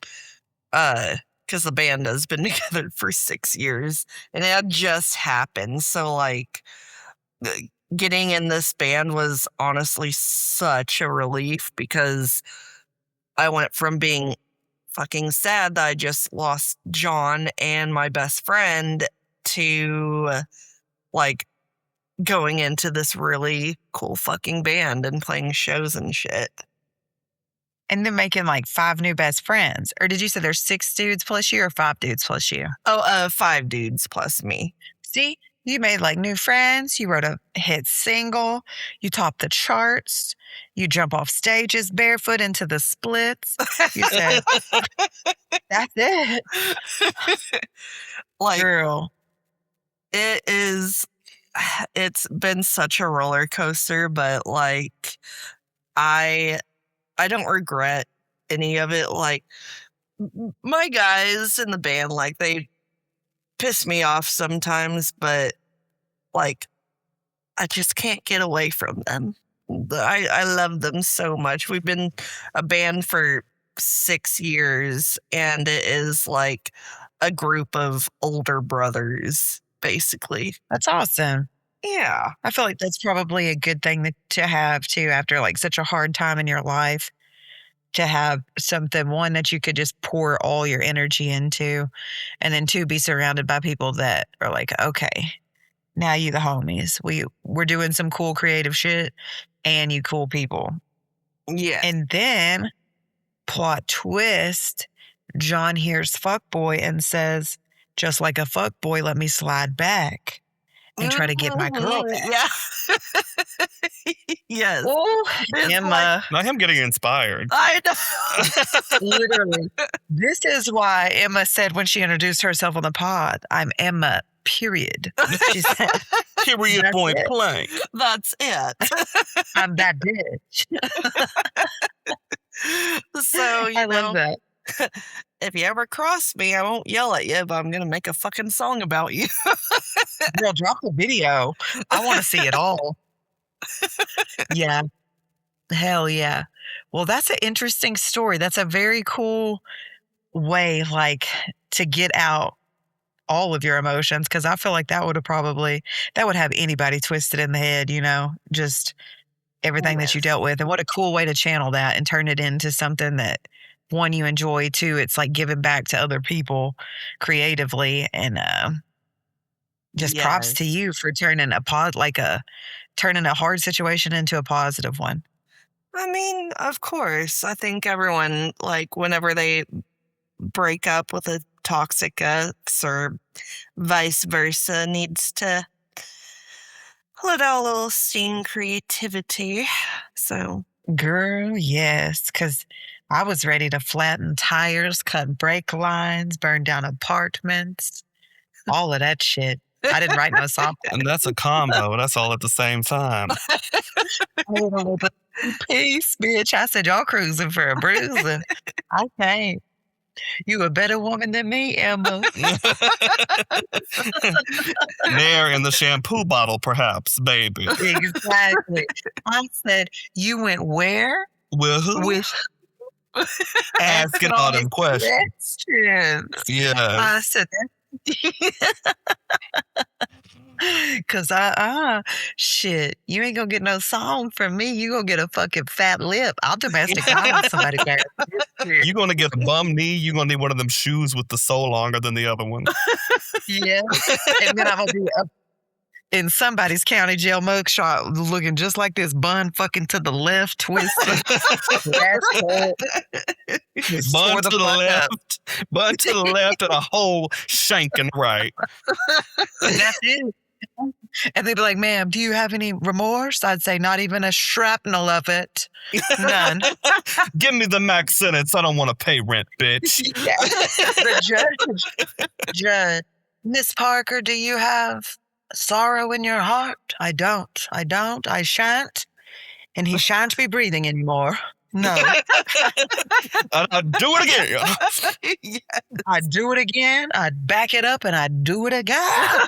Because the band has been together for 6 years and it had just happened. So like getting in this band was honestly such a relief because I went from being fucking sad that I just lost John and my best friend to like going into this really cool fucking band and playing shows and shit. And then making like 5 new best friends. Or did you say there's 6 dudes plus you or 5 dudes plus you? Oh, 5 dudes plus me. See, you made like new friends. You wrote a hit single. You topped the charts. You jump off stages barefoot into the splits. You said, that's it. Like, Girl. it's been such a roller coaster, but like I don't regret any of it. Like my guys in the band, like they piss me off sometimes, but like I just can't get away from them. I love them so much. We've been a band for 6 years, and it is like a group of older brothers, basically. That's awesome. Yeah. I feel like that's probably a good thing to have too after like such a hard time in your life, to have something, one, that you could just pour all your energy into, and then two, be surrounded by people that are like, okay, now you the homies. We're doing some cool creative shit and you cool people. Yeah. And then plot twist, John hears fuckboy and says, just like a fuckboy, let me slide back and try to get my girl back. Yeah. Yes. Oh, It's Emma. Not him getting inspired. I know. Literally. This is why Emma said when she introduced herself on the pod, I'm Emma, period. She said, Period, That's point it. blank. That's it. I'm that bitch. So, you I know, love that. if you ever cross me, I won't yell at you, but I'm going to make a fucking song about you. Girl, drop the video. I want to see it all. Yeah. Hell yeah. Well, that's an interesting story. That's a very cool way, like, to get out all of your emotions, because I feel like that would have anybody twisted in the head, you know, just everything that you Yes. dealt with. And what a cool way to channel that and turn it into something that, one, you enjoy, two, it's like giving back to other people creatively. And just props to Yes. you for turning a hard situation into a positive one. I mean, of course. I think everyone, like, whenever they break up with a toxic ex or vice versa, needs to let out a little steam creativity. So, Girl, yes, because I was ready to flatten tires, cut brake lines, burn down apartments, all of that shit. I didn't write no song. And that's a combo. That's all at the same time. Peace, bitch. I said, y'all cruising for a bruising. I can't. You a better woman than me, Emma. Nair in the shampoo bottle, perhaps, baby. Exactly. I said, you went where? With who? With Asking all them questions. questions. Yes. I said, because shit, you ain't gonna get no song from me. You gonna get a fucking fat lip. I'll domestic violence somebody back. You're going to get a bum knee. You're going to need one of them shoes with the sole longer than the other one. Yeah. And then I'm gonna be up in somebody's county jail mugshot looking just like this, bun fucking to the left, twisted. Bun to the left. Bun to the left and a whole shanking right. That's it. And they'd be like, ma'am, do you have any remorse? I'd say, not even a shrapnel of it. None. Give me the max sentence. I don't want to pay rent, bitch. Yeah. The judge, Miss Parker, do you have sorrow in your heart? I don't. I shan't. And he shan't be breathing anymore. No. I'd do it again. Yes. I'd do it again. I'd back it up and I'd do it again.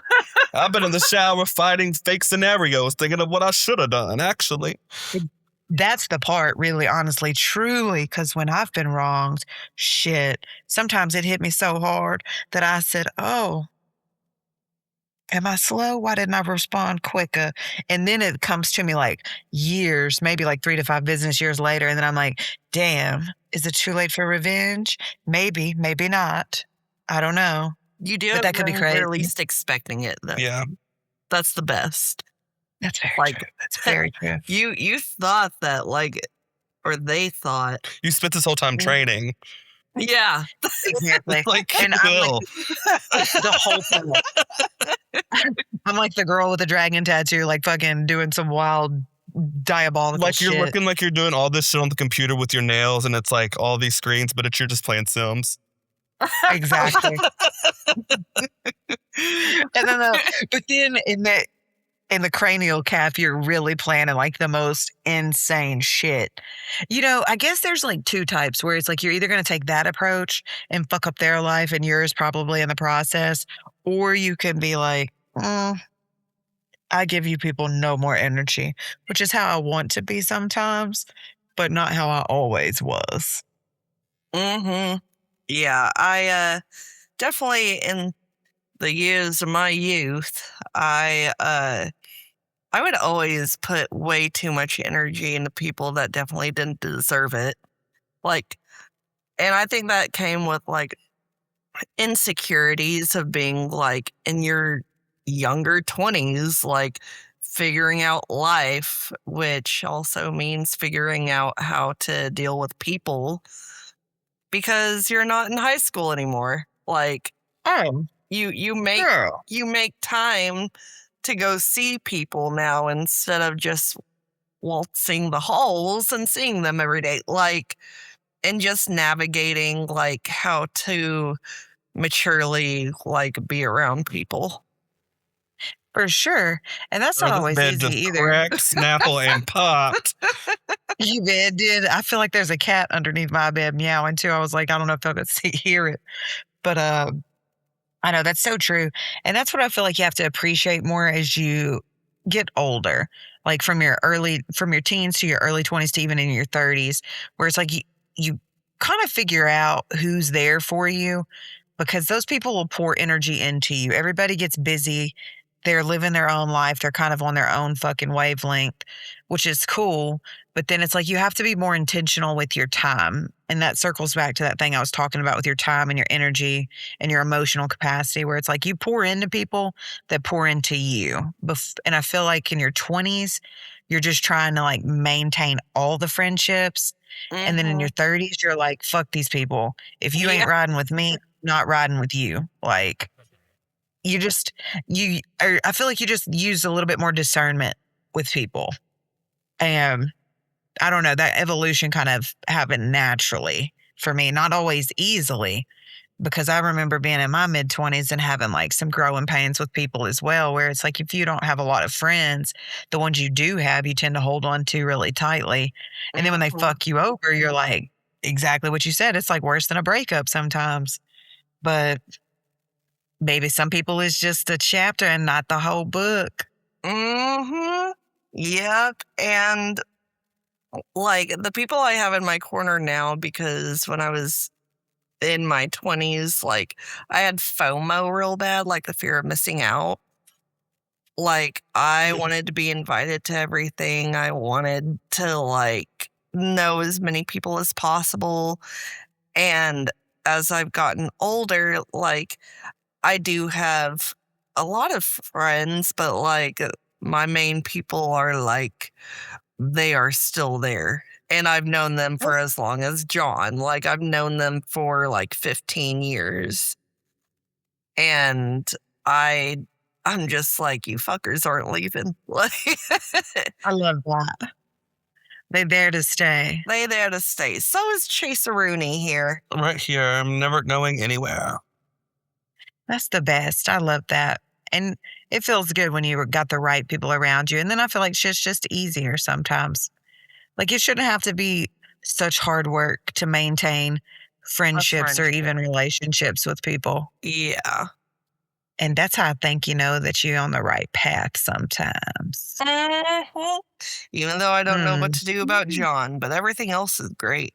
I've been in the shower fighting fake scenarios, thinking of what I should have done, actually. That's the part, really, honestly, truly, because when I've been wronged, shit, sometimes it hit me so hard that I said, oh, am I slow? Why didn't I respond quicker? And then it comes to me like years, maybe like 3 to 5 business years later. And then I'm like, damn, is it too late for revenge? Maybe, maybe not. I don't know. You do But it that could be when crazy. you're least expecting it, though. Yeah. That's the best. That's very Like- true. That's very true. You thought that, like, or they thought. You spent this whole time training. Yeah. Exactly. Like, And I'm like, Bill. the whole time. I'm like the girl with the dragon tattoo, like fucking doing some wild diabolical Like you're shit. looking like you're doing all this shit on the computer with your nails and it's like all these screens, but you're just playing Sims. Exactly. And then, but then in that, in the cranial cap, you're really planning like the most insane shit. I guess there's like two types where it's like you're either going to take that approach and fuck up their life and yours probably in the process, or you can be like, I give you people no more energy, which is how I want to be sometimes, but not how I always was. Mm-hmm. Yeah, I definitely in the years of my youth, I would always put way too much energy into people that definitely didn't deserve it. Like, and I think that came with like insecurities of being like in your younger 20s, like figuring out life, which also means figuring out how to deal with people because you're not in high school anymore. Like, Oh, you make girl. you make time to go see people now instead of just waltzing the halls and seeing them every day, like, and just navigating like how to maturely like be around people. For sure. And that's Or not this always bed easy just either. cracked, Snapple, and popped. You did. I feel like there's a cat underneath my bed meowing too. I was like, I don't know if I could hear it. But I know that's so true. And that's what I feel like you have to appreciate more as you get older. Like from your teens to your early 20s to even in your 30s, where it's like you kind of figure out who's there for you because those people will pour energy into you. Everybody gets busy. They're living their own life. They're kind of on their own fucking wavelength, which is cool. But then it's like you have to be more intentional with your time. And that circles back to that thing I was talking about with your time and your energy and your emotional capacity, where it's like you pour into people that pour into you. And I feel like in your 20s, you're just trying to like maintain all the friendships. And then in your 30s, you're like, fuck these people. If you ain't riding with me, I'm not riding with you. Like, I feel like you just use a little bit more discernment with people. And I don't know, that evolution kind of happened naturally for me, not always easily, because I remember being in my mid 20s and having like some growing pains with people as well, where it's like if you don't have a lot of friends, the ones you do have, you tend to hold on to really tightly. And then when they fuck you over, you're like, exactly what you said. It's like worse than a breakup sometimes. But maybe some people is just a chapter and not the whole book. Yep. And like the people I have in my corner now, because when I was in my 20s, like I had FOMO real bad, like the fear of missing out. Like I wanted to be invited to everything. I wanted to like know as many people as possible. And as I've gotten older, like I do have a lot of friends, but like my main people are like, they are still there. And I've known them for as long as John. Like I've known them for like 15 years. And I'm just like, you fuckers aren't leaving. Like I love that. They there to stay. they there to stay. So is Chaweenie here. Right here. I'm never going anywhere. That's the best. I love that. And it feels good when you got the right people around you. And then I feel like shit's just easier sometimes. Like it shouldn't have to be such hard work to maintain friendships or even relationships with people. Yeah. And that's how I think that you're on the right path sometimes. Even though I don't know what to do about John, but everything else is great.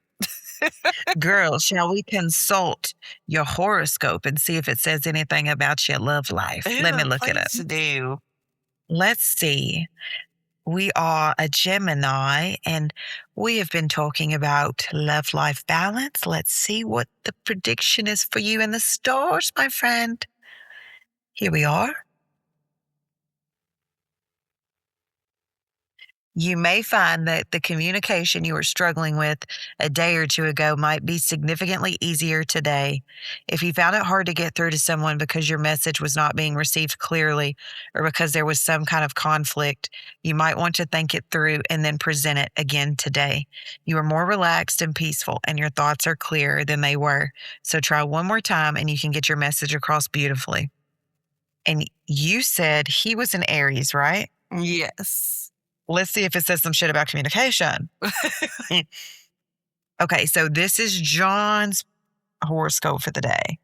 Girl, shall we consult your horoscope and see if it says anything about your love life? Let me look it up. Do. Let's see. We are a Gemini, and we have been talking about love-life balance. Let's see what the prediction is for you in the stars, my friend. Here we are. You may find that the communication you were struggling with a day or two ago might be significantly easier today. If you found it hard to get through to someone because your message was not being received clearly or because there was some kind of conflict, you might want to think it through and then present it again today. You are more relaxed and peaceful, and your thoughts are clearer than they were. So try one more time and you can get your message across beautifully. And you said he was an Aries, right? Yes. Let's see if it says some shit about communication. Okay, so this is John's horoscope for the day.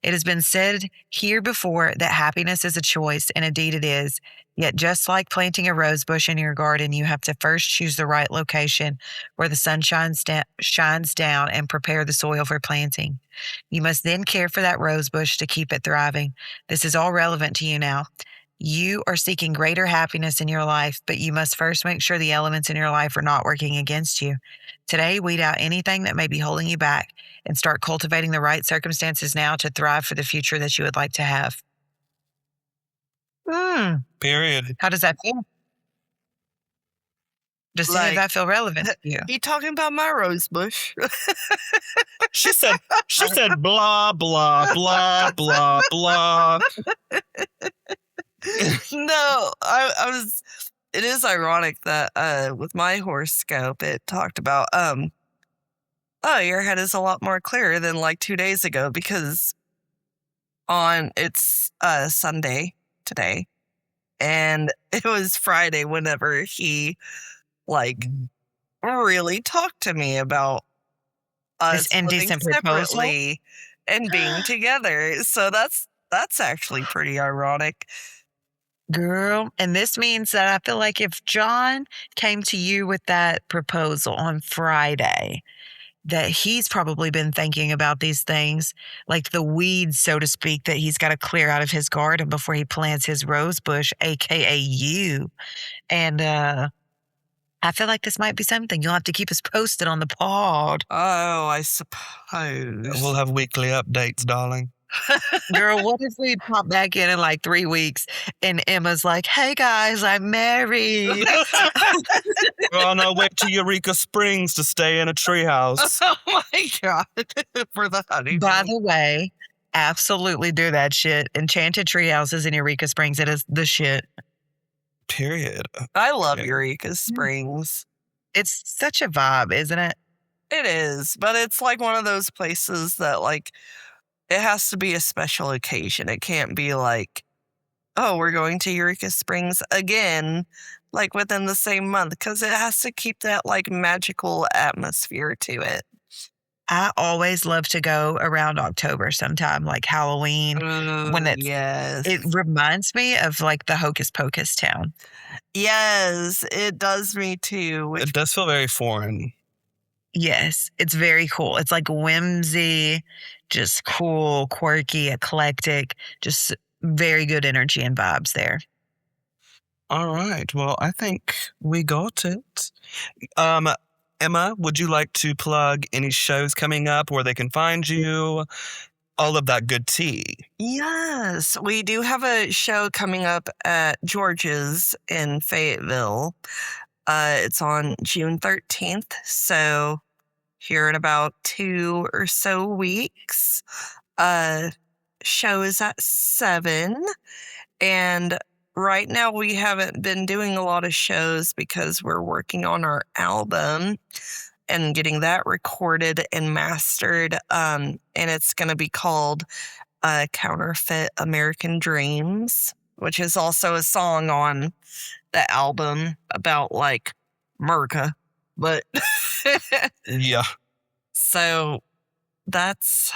It has been said here before that happiness is a choice, and indeed it is. Yet, just like planting a rose bush in your garden, you have to first choose the right location where the sun shines down and prepare the soil for planting. You must then care for that rose bush to keep it thriving. This is all relevant to you now. You are seeking greater happiness in your life, but you must first make sure the elements in your life are not working against you. Today, weed out anything that may be holding you back and start cultivating the right circumstances now to thrive for the future that you would like to have. Period. How does that feel? Does any of that feel relevant to you? You talking about my rose bush? She said blah blah blah blah blah. No, I was. It is ironic that with my horoscope, it talked about oh, your head is a lot more clear than like 2 days ago because it's Sunday today, and it was Friday whenever he like really talked to me about us This indecent living proposal? separately and being together. So that's actually pretty ironic. Girl, and this means that I feel like if John came to you with that proposal on Friday, that he's probably been thinking about these things, like the weeds, so to speak, that he's got to clear out of his garden before he plants his rose bush, aka you. And I feel like this might be something. You'll have to keep us posted on the pod. Oh, I suppose. We'll have weekly updates, darling. Girl, what if we pop back in like 3 weeks and Emma's like, hey guys, I'm married. We're on our way to Eureka Springs to stay in a treehouse. Oh my God. For the honeymoon. By the way, absolutely do that shit. Enchanted tree houses in Eureka Springs. It is the shit. Period. I love Yeah. Eureka Springs. It's such a vibe, isn't it? It is, but it's like one of those places that like it has to be a special occasion. It can't be like, oh, we're going to Eureka Springs again, like within the same month, because it has to keep that like magical atmosphere to it. I always love to go around October sometime, like Halloween. When it's- yes, It reminds me of like the Hocus Pocus town. yes, it does me too. It does feel very foreign. Yes, it's very cool. It's like whimsy, just cool, quirky, eclectic, just very good energy and vibes there. All right. Well, I think we got it. Emma, would you like to plug any shows coming up where they can find you? All of that good tea. Yes, we do have a show coming up at George's in Fayetteville. It's on June 13th, so here in about 2 or so weeks. Show is at 7, and right now we haven't been doing a lot of shows because we're working on our album and getting that recorded and mastered. And it's going to be called Counterfeit American Dreams, which is also a song on the album about like America. But Yeah. so that's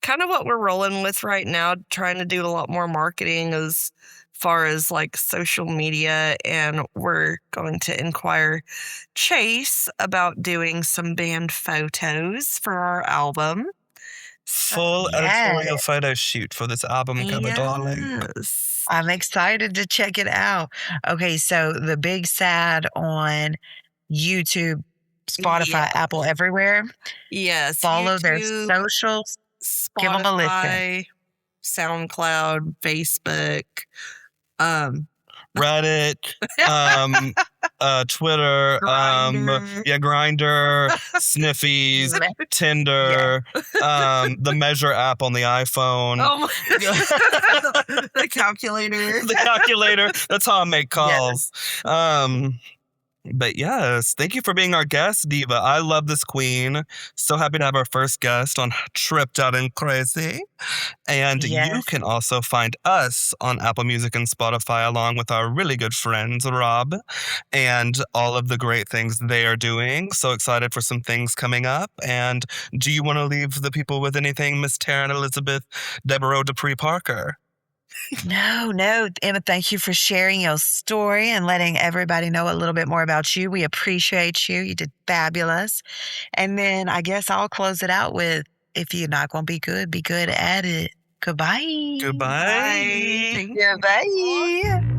kind of what we're rolling with right now, trying to do a lot more marketing as far as like social media. And we're going to inquire Chase about doing some band photos for our album. Full editorial photo shoot for this album cover, darling. Yes. I'm excited to check it out. Okay, so the Big Sad on YouTube, Spotify, Yeah. Apple, everywhere. Yes. Follow their YouTube, socials. Give 'em a listen. Spotify, SoundCloud, Facebook. Reddit, Twitter, Grindr. Grindr, Sniffies, Tinder, the Measure app on the iPhone. Oh my the calculator. The calculator. That's how I make calls. But yes, thank you for being our guest, Diva. I love this queen. So happy to have our first guest on Tripped Out and Crazy. And you Yes. can also find us on Apple Music and Spotify, along with our really good friends, Rob, and all of the great things they are doing. So excited for some things coming up. And do you want to leave the people with anything, Miss Taryn Elizabeth Devereaux Dupree Parker? No, Emma, thank you for sharing your story and letting everybody know a little bit more about you. We appreciate you. You did fabulous. And then I guess I'll close it out with, if you're not going to be good at it. Goodbye. Goodbye. Bye. Goodbye.